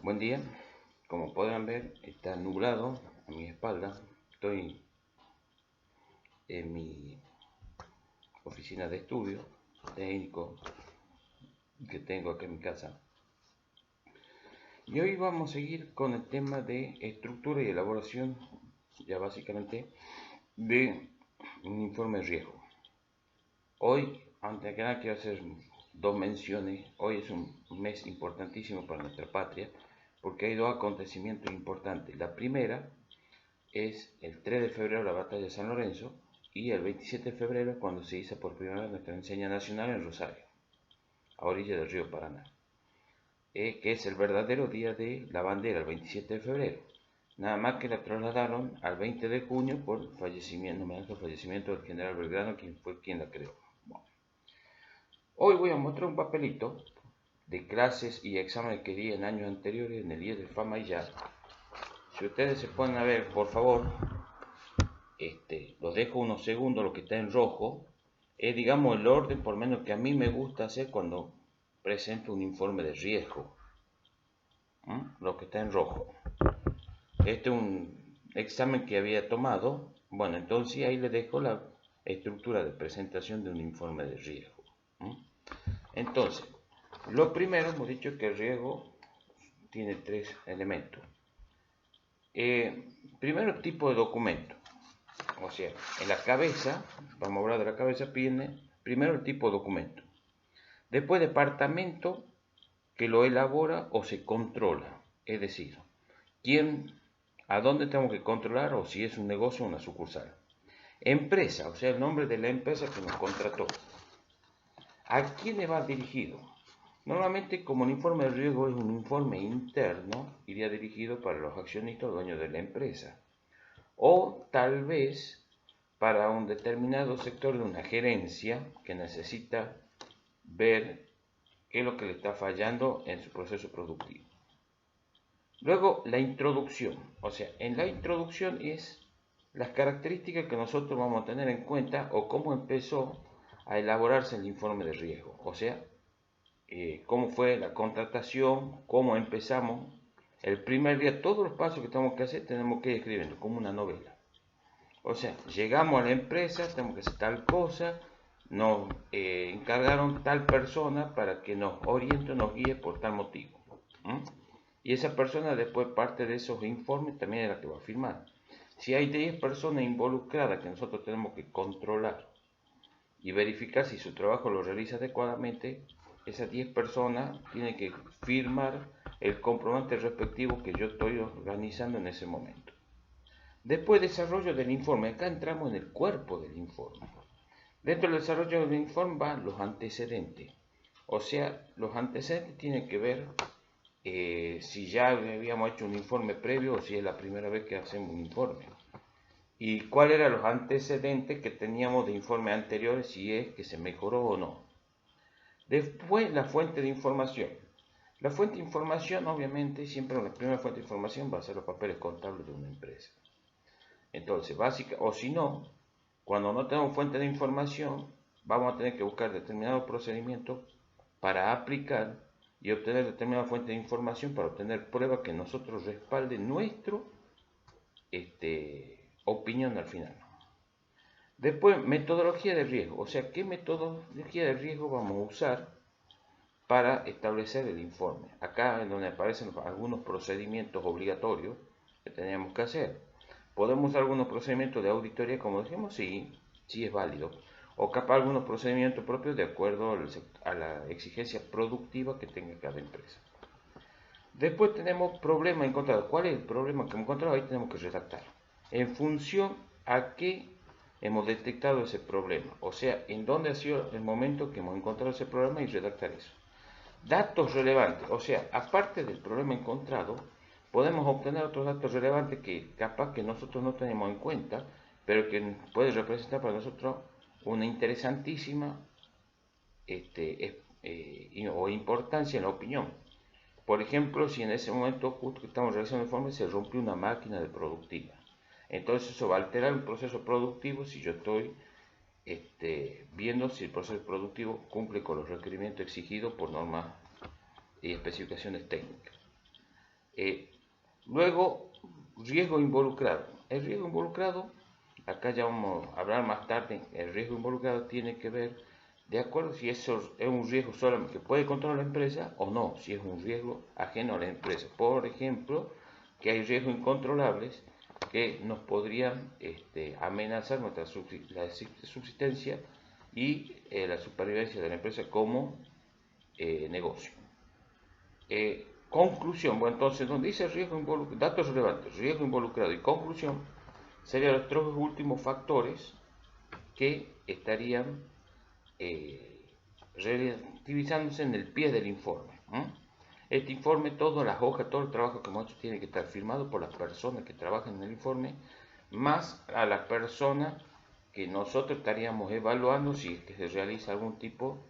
Buen día, como podrán ver está nublado a mi espalda, estoy en mi oficina de estudio técnico que tengo acá en mi casa y hoy vamos a seguir con el tema de estructura y elaboración ya básicamente de un informe de riesgo. Hoy, antes que nada, quiero hacer dos menciones. Hoy es un mes importantísimo para nuestra patria porque hay dos acontecimientos importantes. La primera es el 3 de febrero la batalla de San Lorenzo y el 27 de febrero es cuando se hizo por primera vez nuestra enseña nacional en Rosario, a orilla del río Paraná, que es el verdadero día de la bandera, el 27 de febrero. Nada más que la trasladaron al 20 de junio por fallecimiento, fallecimiento del general Belgrano, quien fue quien la creó. Bueno. Hoy voy a mostrar un papelito de clases y exámenes que di en años anteriores en el IES de Fama y ya. Si ustedes se ponen a ver, por favor, los dejo unos segundos, lo que está en rojo, es digamos el orden por menos que a mí me gusta hacer cuando presento un informe de riesgo. Lo que está en rojo. Este es un examen que había tomado. Bueno, entonces ahí les dejo la estructura de presentación de un informe de riesgo. Entonces, lo primero hemos dicho que el riesgo tiene tres elementos. Primero, tipo de documento. O sea, en la cabeza, vamos a hablar de la cabeza, viene primero el tipo de documento. Después, departamento que lo elabora o se controla. Es decir, a dónde tenemos que controlar o si es un negocio o una sucursal. Empresa, o sea, el nombre de la empresa que nos contrató. ¿A quién le va dirigido? Normalmente, como el informe de riesgo es un informe interno, iría dirigido para los accionistas o dueños de la empresa. O tal vez para un determinado sector de una gerencia que necesita ver qué es lo que le está fallando en su proceso productivo. Luego, la introducción. O sea, en la introducción es las características que nosotros vamos a tener en cuenta o cómo empezó a elaborarse el informe de riesgo. O sea, cómo fue la contratación, cómo empezamos. El primer día, todos los pasos que tenemos que hacer, tenemos que ir escribiendo como una novela. O sea, llegamos a la empresa, tenemos que hacer tal cosa, nos encargaron tal persona para que nos oriente, nos guíe por tal motivo. Y esa persona después parte de esos informes también es la que va a firmar. Si hay 10 personas involucradas que nosotros tenemos que controlar y verificar si su trabajo lo realiza adecuadamente, esas 10 personas tienen que firmar el comprobante respectivo que yo estoy organizando en ese momento. Después, desarrollo del informe. Acá entramos en el cuerpo del informe. Dentro del desarrollo del informe van los antecedentes. O sea, los antecedentes tienen que ver si ya habíamos hecho un informe previo o si es la primera vez que hacemos un informe. Y cuáles eran los antecedentes que teníamos de informes anteriores, si es que se mejoró o no. Después, la fuente de información. La fuente de información, obviamente, siempre la primera fuente de información va a ser los papeles contables de una empresa. Entonces, o si no, cuando no tenemos fuente de información, vamos a tener que buscar determinados procedimientos para aplicar y obtener determinada fuente de información para obtener pruebas que nosotros respalden nuestra opinión al final. Después, metodología de riesgo. O sea, ¿qué metodología de riesgo vamos a usar para establecer el informe? Acá es donde aparecen algunos procedimientos obligatorios que tenemos que hacer. ¿Podemos usar algunos procedimientos de auditoría, como dijimos? Sí, sí es válido. O capaz algunos procedimientos propios de acuerdo a la exigencia productiva que tenga cada empresa. Después tenemos problema encontrado. ¿Cuál es el problema que hemos encontrado? Ahí tenemos que redactar. En función a qué hemos detectado ese problema. O sea, en dónde ha sido el momento que hemos encontrado ese problema y redactar eso. Datos relevantes. O sea, aparte del problema encontrado, podemos obtener otros datos relevantes que capaz que nosotros no tenemos en cuenta, pero que puede representar para nosotros una interesantísima o importancia en la opinión. Por ejemplo, si en ese momento justo que estamos realizando el informe se rompió una máquina de productiva, entonces eso va a alterar el proceso productivo si yo estoy viendo si el proceso productivo cumple con los requerimientos exigidos por normas y especificaciones técnicas. Luego, riesgo involucrado. El riesgo involucrado, acá ya vamos a hablar más tarde, el riesgo involucrado tiene que ver de acuerdo si eso es un riesgo solamente que puede controlar la empresa o no, si es un riesgo ajeno a la empresa. Por ejemplo, que hay riesgos incontrolables que nos podrían amenazar nuestra subsistencia y la supervivencia de la empresa como negocio. Conclusión, bueno, entonces donde dice riesgo involucrado, datos relevantes, riesgo involucrado y conclusión, serían los tres últimos factores que estarían relativizándose en el pie del informe. Este informe, todas las hojas, todo el trabajo que hemos hecho tiene que estar firmado por las personas que trabajan en el informe, más a la persona que nosotros estaríamos evaluando si es que se realiza algún tipo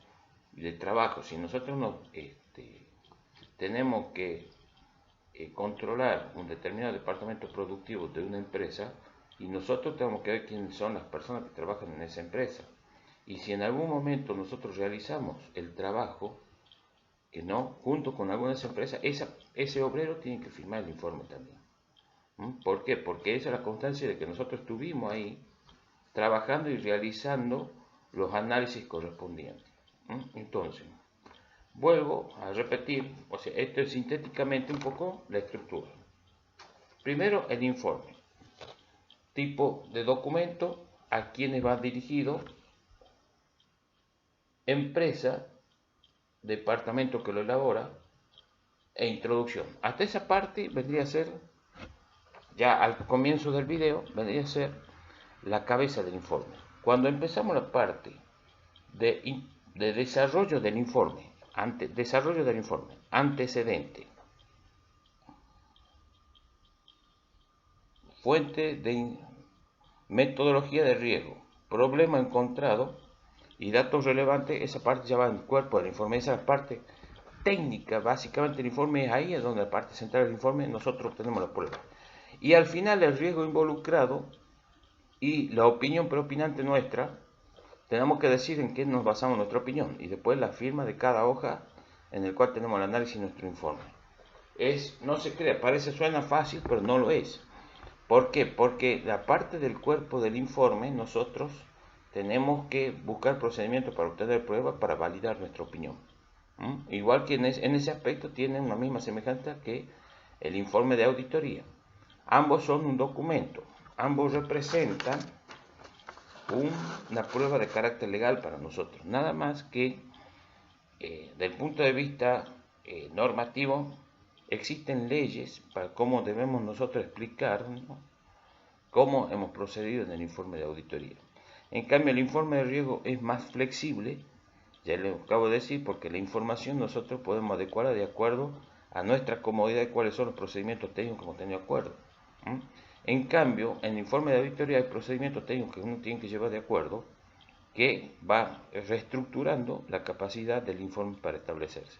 de trabajo. Si nosotros tenemos que controlar un determinado departamento productivo de una empresa, y nosotros tenemos que ver quiénes son las personas que trabajan en esa empresa. Y si en algún momento nosotros realizamos el trabajo que no, junto con algunas empresas, ese obrero tiene que firmar el informe también. ¿Por qué? Porque esa es la constancia de que nosotros estuvimos ahí trabajando y realizando los análisis correspondientes. Entonces, vuelvo a repetir, o sea, esto es sintéticamente un poco la estructura. Primero, el informe. Tipo de documento, a quienes va dirigido, empresa, departamento que lo elabora, e introducción. Hasta esa parte vendría a ser, ya al comienzo del video, vendría a ser la cabeza del informe. Cuando empezamos la parte de desarrollo del informe, antecedente, fuente de metodología de riesgo, problema encontrado y datos relevantes, esa parte ya va en el cuerpo del informe, esa es la parte técnica, básicamente el informe es ahí, es donde la parte central del informe nosotros obtenemos la prueba. Y al final el riesgo involucrado y la opinión preopinante nuestra, tenemos que decir en qué nos basamos nuestra opinión y después la firma de cada hoja en el cual tenemos el análisis de nuestro informe. No se crea, suena fácil, pero no lo es. ¿Por qué? Porque la parte del cuerpo del informe nosotros tenemos que buscar procedimientos para obtener pruebas para validar nuestra opinión. Igual que en ese aspecto tienen una misma semejanza que el informe de auditoría. Ambos son un documento, ambos representan una prueba de carácter legal para nosotros. Nada más que, del punto de vista normativo, existen leyes para cómo debemos nosotros explicar, ¿no?, cómo hemos procedido en el informe de auditoría. En cambio, el informe de riesgo es más flexible, ya les acabo de decir, porque la información nosotros podemos adecuarla de acuerdo a nuestra comodidad y cuáles son los procedimientos técnicos que hemos tenido acuerdo. En cambio, en el informe de auditoría hay procedimientos técnicos que uno tiene que llevar de acuerdo, que va reestructurando la capacidad del informe para establecerse.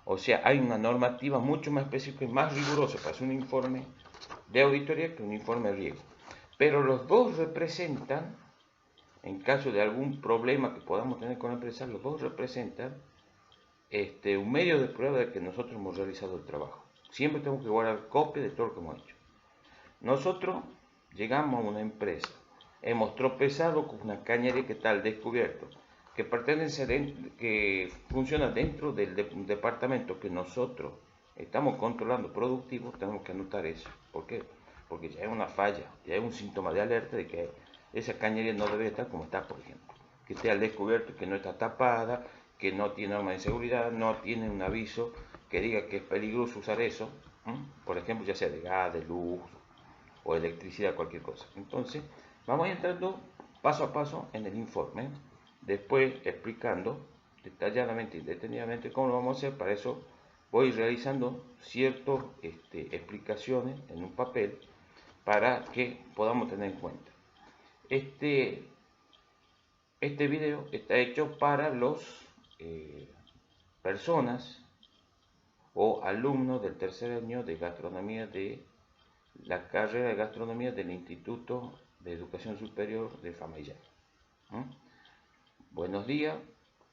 O sea, hay una normativa mucho más específica y más rigurosa para hacer un informe de auditoría que un informe de riesgo. Pero los dos representan, en caso de algún problema que podamos tener con la empresa, los dos representan un medio de prueba de que nosotros hemos realizado el trabajo. Siempre tenemos que guardar copia de todo lo que hemos hecho. Nosotros llegamos a una empresa, hemos tropezado con una cañería que está al descubierto, que funciona dentro del departamento que nosotros estamos controlando productivo, tenemos que anotar eso. ¿Por qué? Porque ya es una falla, ya es un síntoma de alerta de que esa cañería no debe estar como está, por ejemplo. Que esté al descubierto, que no está tapada, que no tiene norma de seguridad, no tiene un aviso que diga que es peligroso usar eso, por ejemplo, ya sea de gas, de luz o electricidad, cualquier cosa. Entonces, vamos entrando paso a paso en el informe, después explicando detalladamente y detenidamente cómo lo vamos a hacer. Para eso voy realizando ciertas explicaciones en un papel para que podamos tener en cuenta. Este video está hecho para los personas o alumnos del tercer año de gastronomía de la carrera de gastronomía del Instituto de Educación Superior de Famayán. Buenos días,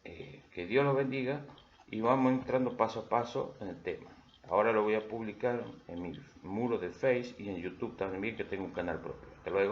que Dios los bendiga y vamos entrando paso a paso en el tema. Ahora lo voy a publicar en mi muro de Face y en YouTube también, que tengo un canal propio. Hasta luego.